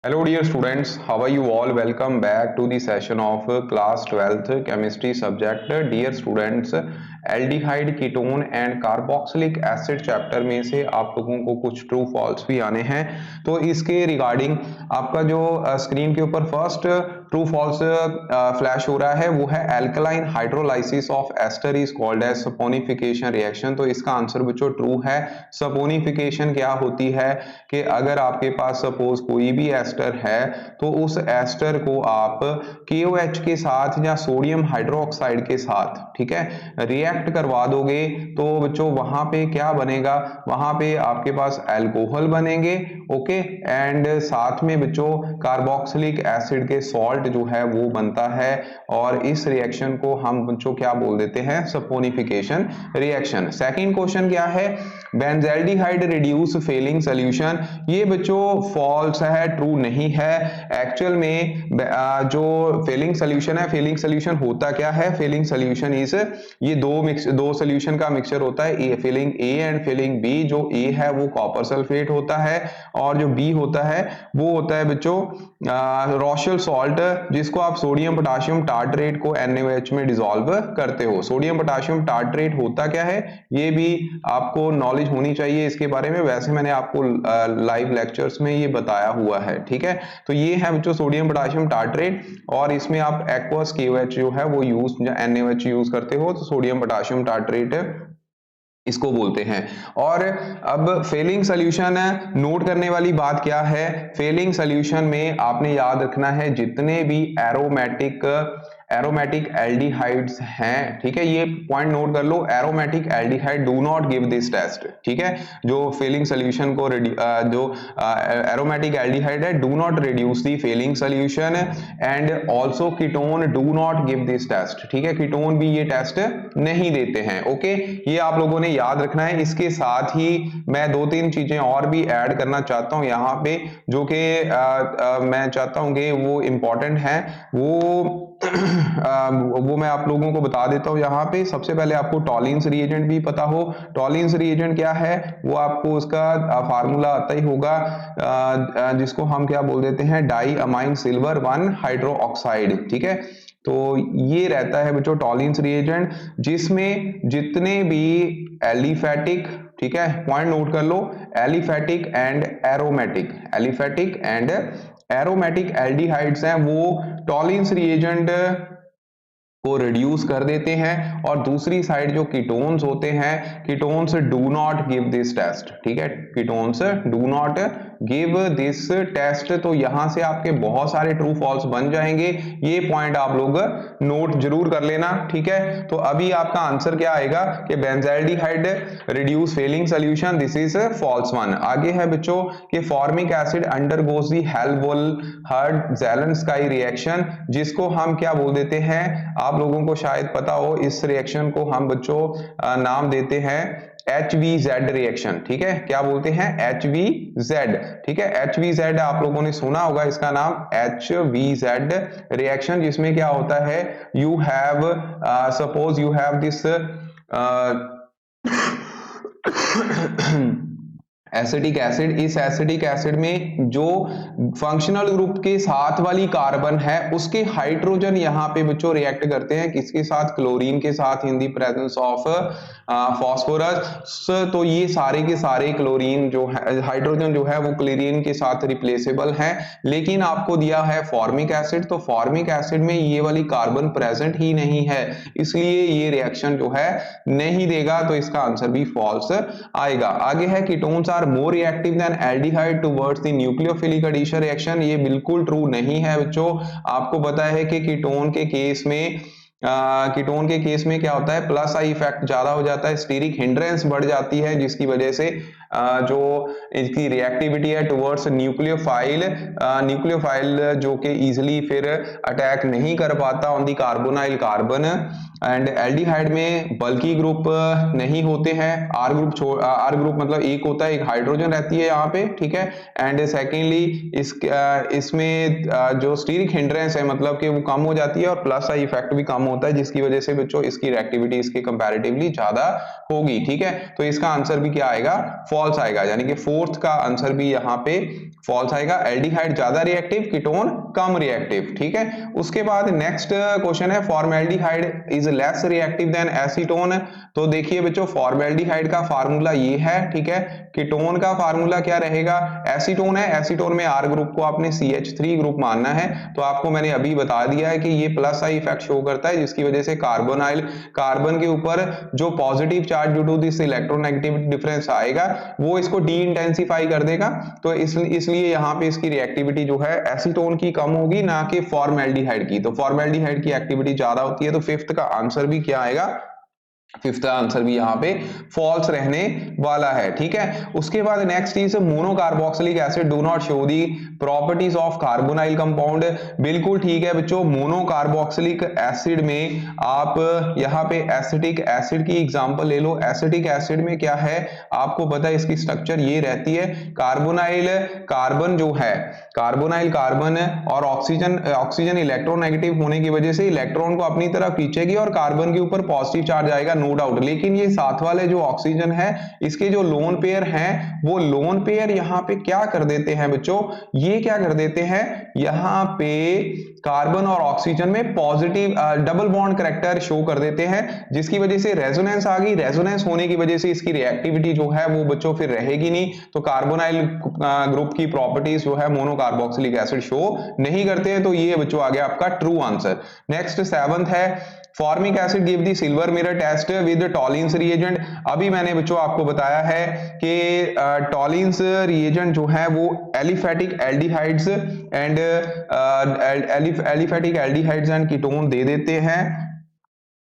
Hello dear students, how are you all? Welcome back to the session of class 12th chemistry subject. Dear students, aldehyde ketone and carboxylic acid chapter में से आप लोगों को कुछ true false भी आने हैं। तो इसके रिगार्डिंग आपका जो स्क्रीन के ऊपर फर्स्ट ट्रू फॉल्स फ्लैश हो रहा है वो है alkaline hydrolysis of ester is called as saponification reaction. तो इसका आंसर बच्चों ट्रू है। सपोनिफिकेशन क्या होती है कि अगर आपके पास सपोज कोई भी एस्टर है तो उस एस्टर को आप KOH के साथ या सोडियम हाइड्रोक्साइड के साथ, ठीक है, रिएक्ट करवा दोगे तो बच्चों वहां पे क्या बनेगा, वहां पे आपके पास अल्कोहल बनेंगे, ओके, एंड साथ में बच्चों कार्बोक्सिलिक एसिड के सॉल्ट जो है वो बनता है और इस रिएक्शन को हम बच्चों क्या बोल देते हैं, सपोनिफिकेशन रिएक्शन। सेकंड क्वेश्चन क्या है, बेंजल्डिहाइड रिड्यूस फेलिंग सॉल्यूशन। ये बच्चों फॉल्स है, ट्रू नहीं है। एक्चुअल में जो फेलिंग सॉल्यूशन है, फेलिंग सॉल्यूशन होता क्या है, फेलिंग सॉल्यूशन इज ये दो सॉल्यूशन का मिक्सचर होता है, a Fehling A and Fehling B. जो ए है वो कॉपर सल्फेट होता है और जो बी होता है वो होता है बच्चों रॉशल सॉल्ट, जिसको आप सोडियम पोटाशियम टार्ट्रेट को NaOH में डिसॉल्व करते हो। सोडियम पोटाशियम टार्ट्रेट होता क्या है ये भी आपको नॉलेज होनी चाहिए इसके बारे में, वैसे मैंने आपको लाइव लेक्चर्स में ये बताया हुआ है, ठीक है। तो ये है बच्चों सोडियम पोटाशियम टार्ट्रेट और इसमें आप एक्वस KOH जो है वो यूज या NaOH यूज करते हो तो सोडियम पोटाशियम टार्ट्रेट इसको बोलते हैं। और अब फेलिंग सॉल्यूशन नोट करने वाली बात क्या है, फेलिंग सॉल्यूशन में आपने याद रखना है जितने भी एरोमेटिक एल्डिहाइड्स हैं, ठीक है, ये पॉइंट नोट कर लो, aromatic aldehyde do not give this test, ठीक है। जो फेलिंग सॉल्यूशन को जो एरोमेटिक एल्डिहाइड है do not reduce the Fehling solution and also ketone do not give this test, ठीक है, कीटोन भी ये टेस्ट नहीं देते हैं, ओके। ये आप लोगों ने याद रखना है। इसके साथ ही मैं दो तीन चीजें और भी ऐड करना चाहता हूं यहाँ पे, जो कि मैं चाहता हूं कि वो इंपॉर्टेंट है, वो मैं आप लोगों को बता देता हूं यहाँ पे। सबसे पहले आपको टॉलिन्स रिएजेंट भी पता हो। टॉलिन्स रिएजेंट क्या है वो आपको उसका फार्मूला आता ही होगा, जिसको हम क्या बोल देते हैं, diamine silver 1 hydroxide, ठीक है। तो ये रहता है बच्चों टॉलिन्स रिएजेंट, जिसमें जितने भी एलिफेटिक, ठीक है, पॉइंट नोट कर लो, एलिफेटिक एंड एरोमेटिक एल्डिहाइड्स हैं वो टॉलिन्स रिएजेंट को रिड्यूस कर देते हैं। और दूसरी साइड जो कीटोन्स होते हैं, ketones do not give this test, ठीक है, ketones do not give this test. तो यहां से आपके बहुत सारे ट्रू फॉल्स बन जाएंगे, ये पॉइंट आप लोग नोट जरूर कर लेना, ठीक है। तो अभी आपका आंसर क्या आएगा कि benzaldehyde reduce Fehling solution, this is false one. आगे है बच्चों कि formic acid undergoes the Helmholtz Zelensky reaction, जिसको हम क्या बोल देते हैं, आप लोगों को शायद पता हो, इस रिएक्शन को हम बच्चों नाम देते हैं HVZ रिएक्शन, ठीक है। क्या बोलते हैं, HVZ, ठीक है। HVZ आप लोगों ने सुना होगा इसका नाम, HVZ रिएक्शन, जिसमें क्या होता है, you have suppose you have this acetic acid. इस एसिटिक एसिड में जो फंक्शनल ग्रुप के साथ वाली कार्बन है उसके हाइड्रोजन यहाँ पे बच्चों रिएक्ट करते हैं किसके साथ, क्लोरीन के साथ, इन दी प्रेजेंस ऑफ फॉस्फोरस। तो ये सारे के सारे क्लोरीन जो है, हाइड्रोजन जो है वो क्लोरीन के साथ रिप्लेसेबल है। लेकिन आपको दिया है फॉर्मिक एसिड, तो फॉर्मिक एसिड में ये वाली कार्बन प्रेजेंट ही नहीं है, इसलिए ये रिएक्शन जो है नहीं देगा, तो इसका आंसर भी फॉल्स आएगा। आगे है ketones are more reactive than aldehyde towards the nucleophilic addition reaction. ये बिल्कुल ट्रू नहीं है बच्चों। आपको पता है कि कीटोन के केस में क्या होता है, प्लस आई इफेक्ट ज्यादा हो जाता है, स्टीरिक हिंड्रेंस बढ़ जाती है, जिसकी वजह से जो इसकी रिएक्टिविटी है टुवर्ड्स न्यूक्लियोफाइल जो कि इजीली फिर अटैक नहीं कर पाता on the carbonyl carbon. And aldehyde में बल्कि ग्रुप नहीं होते हैं, आर ग्रुप मतलब एक होता है, एक हाइड्रोजन रहती है यहाँ पे, ठीक है। एंड सेकेंडली इसमें जो स्टीरिक हिंड्रेंस है मतलब कि वो कम हो जाती है और प्लस आई इफेक्ट भी कम होता है, जिसकी वजह से बच्चों इसकी रिएक्टिविटी इसके कंपैरेटिवली ज्यादा होगी। ठीक है, तो इसका आंसर भी क्या आएगा, फॉल्स आएगा, यानी कि फोर्थ का आंसर भी यहाँ पे फॉल्स आएगा। एल्डिहाइड ज्यादा रिएक्टिव, कीटोन कम रिएक्टिव। ठीक है, उसके बाद नेक्स्ट क्वेश्चन है formaldehyde is less reactive than acetone. तो देखिए बच्चों, फॉर्मेल्डिहाइड का फार्मूला ये है। ठीक है, कीटोन का फार्मूला क्या रहेगा, एसीटोन है, एसीटोन में R ग्रुप को आपने CH3 ग्रुप मानना है। तो आपको मैंने अभी बता दिया है कि ये प्लस आई इफेक्ट शो करता है, जिसकी वजह से कार्बन के ऊपर जो positive charge due to this electronegative difference आएगा वो इसको डी इंटेंसिफाई कर देगा। तो इसलिए यहाँ पे इसकी रिएक्टिविटी जो है एसीटोन की कम होगी, ना कि फॉर्मेल्डिहाइड की। तो फॉर्मेल्डिहाइड की एक्टिविटी ज्यादा होती है, तो फिफ्थ का आंसर भी क्या आएगा, फिफ्थ आंसर भी यहाँ पे फॉल्स रहने वाला है। ठीक है, उसके बाद next is monocarboxylic acid do not show the properties of carbonyl compound. बिल्कुल ठीक है बच्चों, मोनोकार्बोक्सिलिक एसिड में आप यहाँ पे एसिटिक एसिड की एग्जांपल ले लो। एसिटिक एसिड में क्या है, आपको पता है इसकी स्ट्रक्चर ये रहती है, कार्बोनाइल कार्बन जो है, कार्बोनाइल कार्बन और ऑक्सीजन इलेक्ट्रोनेगेटिव होने की वजह से इलेक्ट्रॉन को अपनी तरफ खींचेगी और कार्बन के ऊपर पॉजिटिव चार्ज आएगा, नो डाउट। लेकिन ये साथ वाले जो ऑक्सीजन है, इसके जो लोन पेयर हैं, वो लोन पेयर यहाँ पे क्या कर देते हैं बच्चों, ये क्या कर देते हैं, यहाँ पे कार्बन और ऑक्सीजन में positive double bond character show कर देते हैं, जिसकी वजह से रेजोनेंस आ गई। रेजोनेंस होने की वजह से इसकी रिएक्टिविटी जो है वो बच्चों फिर रहेगी नहीं। तो कार्बोनाइल ग्रुप की प्रॉपर्टीज जो है मोनोकार्बोक्सिलिक एसिड शो नहीं करते हैं। तो ये बच्चों आ गया आपका ट्रू आंसर। नेक्स्ट सेवंथ है formic acid give the silver mirror test with Tollens reagent. अभी मैंने बच्चों आपको बताया है कि टॉलिन्स रिएजेंट जो है वो एलिफेटिक एल्डिहाइड्स एंड कीटोन दे देते हैं,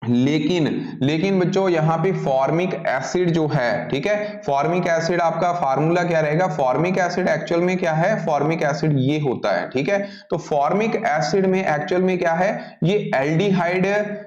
लेकिन बच्चों यहाँ पे फॉर्मिक एसिड जो है, ठीक है, फॉर्मिक एसिड आपका फार्मूला क्या रहेगा, फॉर्मिक एसिड एक्चुअल में क्या है, फॉर्मिक एसिड ये होता है। ठीक है, तो फॉर्मिक एसिड में एक्चुअल में क्या है, ये एल्डिहाइड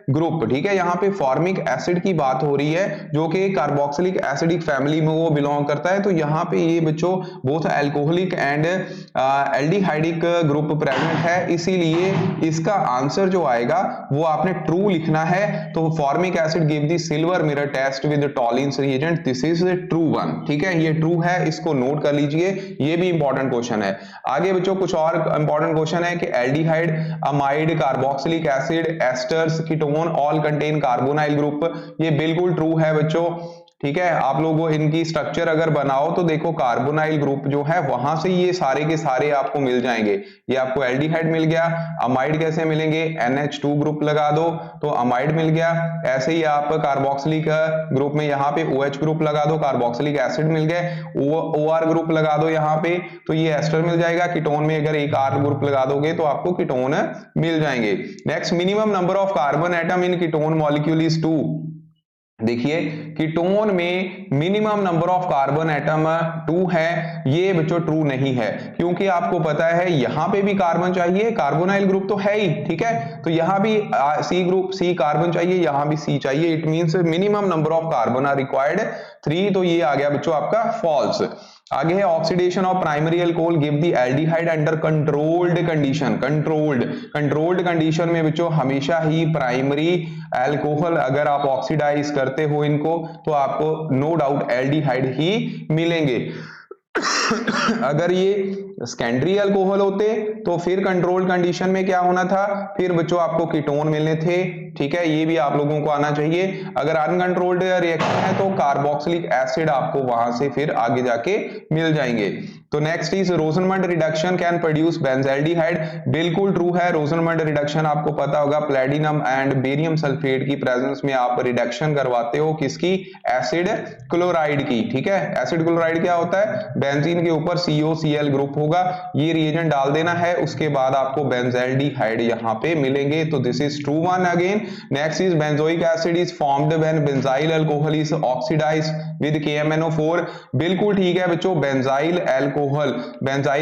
ग्रुप। ठीक है, यहाँ पे फॉर्मिक एसिड की बात हो रही है जो कि कार्बोक्सिलिक एसिडिक फैमिली में वो बिलोंग करता है। तो यहाँ पे ये बच्चों both alcoholic and aldehydic group present है, इसीलिए इसका आंसर जो आएगा वो आपने ट्रू लिखना है। तो formic acid give the silver mirror test with Tollens reagent, this is the true one. ठीक है, ये ट्रू है, इसको नोट कर लीजिए, ये भी इंपॉर्टेंट क्वेश्चन है। आगे बच्चों कुछ और इंपॉर्टेंट क्वेश्चन है कि aldehyde, amide, carboxylic acid, asters, ketone all contain carbonyl group. ये बिल्कुल ट्रू है बच्चों। ठीक है, आप लोगों इनकी स्ट्रक्चर अगर बनाओ तो देखो कार्बोनाइल ग्रुप जो है वहां से ये सारे के सारे आपको मिल जाएंगे। ये आपको एल्डिहाइड मिल गया, अमाइड कैसे मिलेंगे, NH2 ग्रुप लगा दो तो अमाइड मिल गया। ऐसे ही आप कार्बोक्सिलिक ग्रुप में यहाँ पे OH ग्रुप लगा दो, कार्बोक्सिलिक एसिड मिल गए, OR ग्रुप लगा दो यहाँ पे तो ये एस्टर मिल जाएगा। कीटोन में अगर एक R ग्रुप लगा दोगे तो आपको कीटोन मिल जाएंगे। Next, minimum number of carbon atom in ketone molecule is 2। देखिए कीटोन में minimum number of carbon atom 2 है, ये बच्चों ट्रू नहीं है, क्योंकि आपको पता है यहां पे भी कार्बन चाहिए, कार्बोनाइल ग्रुप तो है ही। ठीक है, तो यहां भी C ग्रुप, C कार्बन चाहिए, यहां भी C चाहिए, it means minimum number of carbon are required 3। तो ये आ गया बच्चों आपका फॉल्स। आगे है oxidation of primary alcohol give the aldehyde under controlled condition. Controlled condition में बच्चों हमेशा ही प्राइमरी अल्कोहल अगर आप ऑक्सीडाइज करते हो इनको तो आपको नो डाउट एल्डिहाइड ही मिलेंगे। अगर ये सेकेंडरी अल्कोहल होते तो फिर कंट्रोल कंडीशन में क्या होना था, फिर बच्चों आपको कीटोन मिलने थे। ठीक है, ये भी आप लोगों को आना चाहिए। अगर अनकंट्रोल्ड रिएक्शन है तो कार्बोक्सिलिक एसिड आपको वहां से फिर आगे जाके मिल जाएंगे। तो next is रोजनमंड reduction can produce benzaldehyde. बिल्कुल ट्रू है, रोजनमंड रिडक्शन आपको पता होगा, प्लेटिनम एंड बेरियम सल्फेट की प्रेजेंस में आप रिडक्शन करवाते हो किसकी, एसिड क्लोराइड की। ठीक है, एसिड क्लोराइड क्या होता है, बेंजीन के ऊपर COCl ग्रुप होगा, ये रिएजेंट डाल देना है, उसके बाद आपको बेंजाल्डिहाइड यहाँ पे मिलेंगे। तो this is true one again. Next is benzoic acid is formed when benzyl alcohol is oxidised with KMnO4। बिल्कुल ठीक है बच्चों, बेंजाइल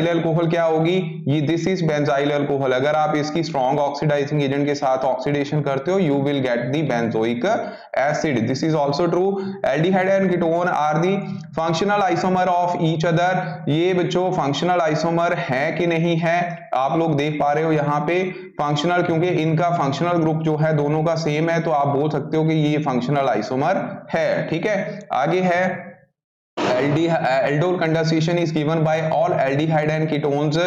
अल्कोहल क्या होगी, ये दिस इज बेंजाइल अल्कोहल। अगर आप इसकी स्ट्रॉन्ग ऑक्सीडाइजिंग एजेंट के साथ ऑक्सीडेशन करते हो you will get the benzoic acid, this is also true. Aldehyde and ketone are the functional isomer of each other, ये बच्चों फंक्शनल आइसोमर है कि नहीं है, आप लोग देख पा रहे हो यहाँ पे फंक्शनल, क्योंकि इनका फंक्शनल ग्रुप जो है दोनों का सेम है, तो आप बोल सकते हो कि ये फंक्शनल आइसोमर है। ठीक है, आगे है aldol condensation is given by all aldehyde and ketones.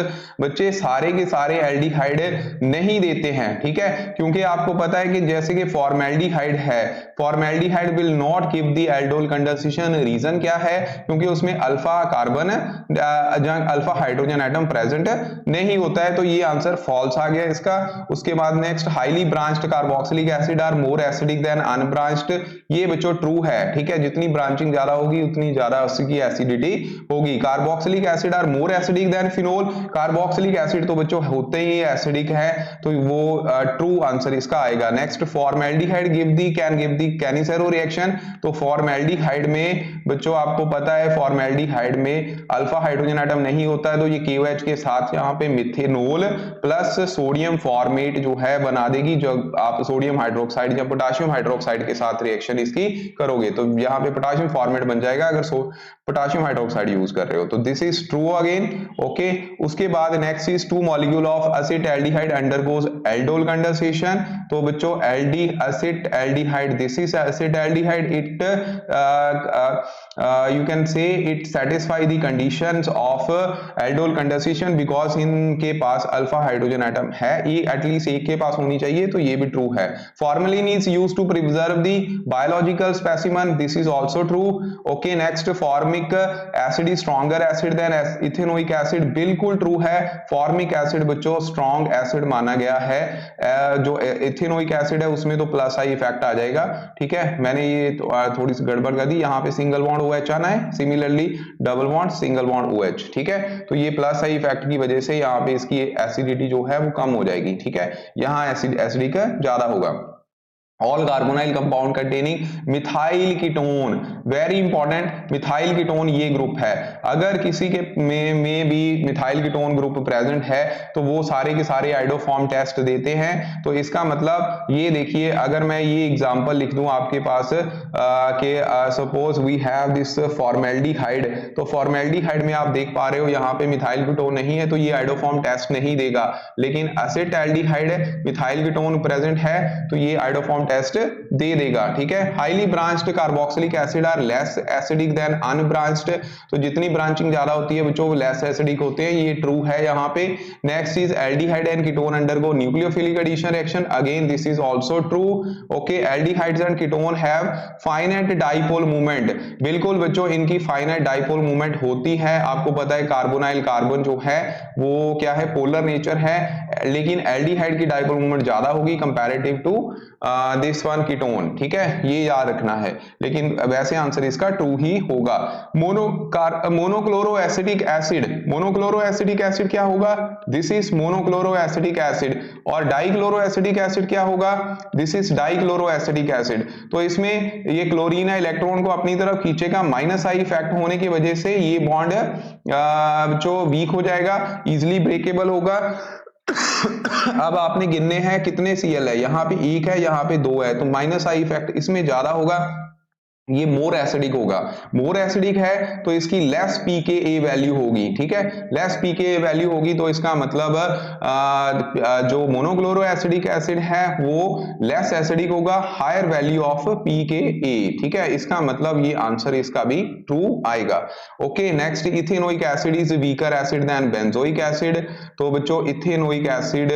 बच्चे सारे के सारे एल्डिहाइड नहीं देते हैं, ठीक है, क्योंकि आपको पता है कि जैसे कि फॉर्मेल्डिहाइड है, formaldehyde will not give the aldol condensation. Reason क्या है, क्योंकि उसमें alpha carbon alpha hydrogen atom present नहीं होता है, तो ये आंसर फॉल्स आ गया इसका। उसके बाद next, highly branched carboxylic acid are more acidic than unbranched, ये बच्चों ट्रू है, ठीक है, जितनी ब्रांचिंग ज्यादा होगी उतनी ज्यादा उसकी एसिडिटी होगी। Carboxylic acid are more acidic than phenol, carboxylic acid तो बच्चों होते ही एसिडिक है, तो वो ट्रू आंसर इसका आएगा। Next, formaldehyde can give the Cannizzaro reaction, तो फॉर्मेल्डिहाइड में बच्चों आपको पता है फॉर्मेल्डिहाइड में अल्फा हाइड्रोजन एटम नहीं होता है, तो ये KOH के साथ यहाँ पे मिथेनॉल प्लस सोडियम फॉर्मेट जो है बना देगी, जो आप सोडियम हाइड्रोक्साइड या पोटाशियम हाइड्रोक्साइड के साथ रिएक्शन इसकी करोगे, तो यहाँ पे पोटाशियम फॉर्मेट बन जाएगा अगर पोटाशियम हाइड्रोक्साइड यूज कर रहे हो, तो this is true again. Okay, उसके बाद next is two molecule of acetaldehyde undergoes aldol condensation, तो बच्चों acetaldehyde, this is acetaldehyde, it you can say it satisfy the conditions of aldol condensation because इनके पास alpha hydrogen atom है, ये at least एक के पास होनी चाहिए, तो ये भी ट्रू है। Formalin is used to preserve the biological specimen, this is also true. Okay, next, formic acid is stronger acid than ethanoic acid, बिल्कुल ट्रू है। फॉर्मिक एसिड बच्चों स्ट्रॉन्ग एसिड माना गया है, जो इथेनोइक एसिड है उसमें तो प्लस आई इफेक्ट आ जाएगा, ठीक है, मैंने ये थोड़ी सी गड़बड़ कर दी, यहाँ पे सिंगल बॉन्ड OH आना है, similarly double bond single bond OH, ठीक है, तो ये प्लस आई इफेक्ट की वजह से यहाँ पे इसकी एसिडिटी जो है वो कम हो जाएगी, ठीक है, यहाँ एसिडिक ज्यादा होगा। All carbonyl compound containing methyl ketone, very important, methyl ketone ये ग्रुप है, अगर किसी के में भी मिथाइल कीटोन ग्रुप प्रेजेंट है तो वो सारे के सारे आइडोफॉर्म टेस्ट देते हैं, तो इसका मतलब ये देखिए, अगर मैं ये एग्जांपल लिख दूं आपके पास कि suppose we have this formaldehyde, तो फॉर्मेल्डिहाइड में आप देख पा रहे हो यहाँ पे मिथाइल कीटोन नहीं है, तो ये आइडोफॉर्म टेस्ट नहीं देगा, लेकिन एसिटाल्डिहाइड मिथाइल कीटोन प्रेजेंट है तो ये आइडोफॉर्म टेस्ट दे देगा, ठीक है। Highly branched carboxylic acid are less acidic than unbranched, तो जितनी ब्रांचिंग ज्यादा होती है बच्चों वो लेस एसिडिक होते हैं, ये ट्रू है यहाँ पे। Next is aldehyde and ketone undergo nucleophilic addition reaction, again this is also true. Okay, aldehydes and ketone have finite dipole movement, बिल्कुल बच्चों इनकी फाइनाइट डाइपोल मूवमेंट होती है, आपको पता है कार्बोनाइल कार्बन जो है वो क्या है, पोलर नेचर है, लेकिन एल्डिहाइड की डाइपोल मूवमेंट ज्यादा होगी comparative to this one ketone, ठीक है, ये याद रखना है, लेकिन वैसे आंसर इसका ट्रू ही होगा। Monochloro acidic acid, monochloro acidic acid क्या होगा, this is monochloro acidic acid, और डाइक्लोरो एसिडिक एसिड क्या होगा, this is dichloro acidic acid, तो इसमें ये क्लोरीन है, इलेक्ट्रॉन को अपनी तरफ खींचेगा, माइनस आई इफेक्ट होने की वजह से ये बॉन्ड जो वीक हो जाएगा, इजिली ब्रेकेबल होगा। अब आपने गिनने हैं कितने Cl है, यहाँ पे 1 है, यहाँ पे 2 है, तो माइनस आई इफेक्ट इसमें ज्यादा होगा, ये मोर एसिडिक होगा, मोर एसिडिक है तो इसकी लेस pKa वैल्यू होगी, ठीक है, लेस pKa वैल्यू होगी, तो इसका मतलब जो मोनोक्लोरो एसिडिक एसिड है वो लेस एसिडिक होगा, हायर वैल्यू ऑफ pKa, ठीक है, इसका मतलब ये आंसर इसका भी ट्रू आएगा। Okay, next, ethanoic acid is weaker acid than benzoic acid, तो बच्चों इथेनोइक एसिड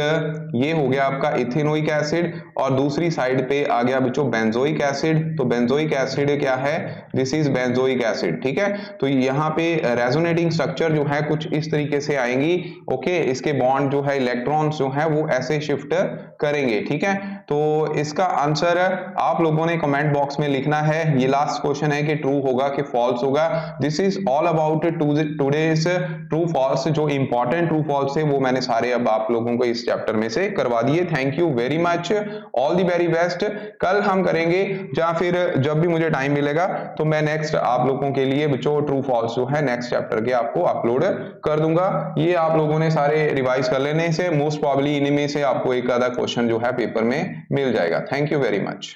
ये हो गया आपका इथेनोइक एसिड, और दूसरी साइड पे आ गया बच्चों बेंजोइक एसिड, तो बेंजोइक एसिड क्या है, दिस इज बेंजोइक एसिड, ठीक है, तो यहाँ पे रेजोनेटिंग स्ट्रक्चर जो है कुछ इस तरीके से आएंगी। ओके, इसके बॉन्ड जो है इलेक्ट्रॉन्स जो है वो ऐसे शिफ्ट करेंगे, ठीक है, तो इसका आंसर आप लोगों ने कमेंट बॉक्स में लिखना है, ये लास्ट क्वेश्चन है कि ट्रू होगा कि फॉल्स होगा। This is all about today's true false, जो इंपॉर्टेंट ट्रू फॉल्स है वो मैंने सारे अब आप लोगों को इस चैप्टर में से करवा दिए। Thank you very much, all the very best. कल हम करेंगे या फिर जब भी मुझे टाइम मिलेगा तो मैं नेक्स्ट आप लोगों के लिए बच्चों ट्रू फॉल्स जो है नेक्स्ट चैप्टर के आपको अपलोड कर दूंगा। ये आप लोगों ने सारे रिवाइज कर लेने से मोस्ट प्रॉब्ली इनमें से आपको एक आधा क्वेश्चन जो है पेपर में मिल जाएगा। Thank you very much.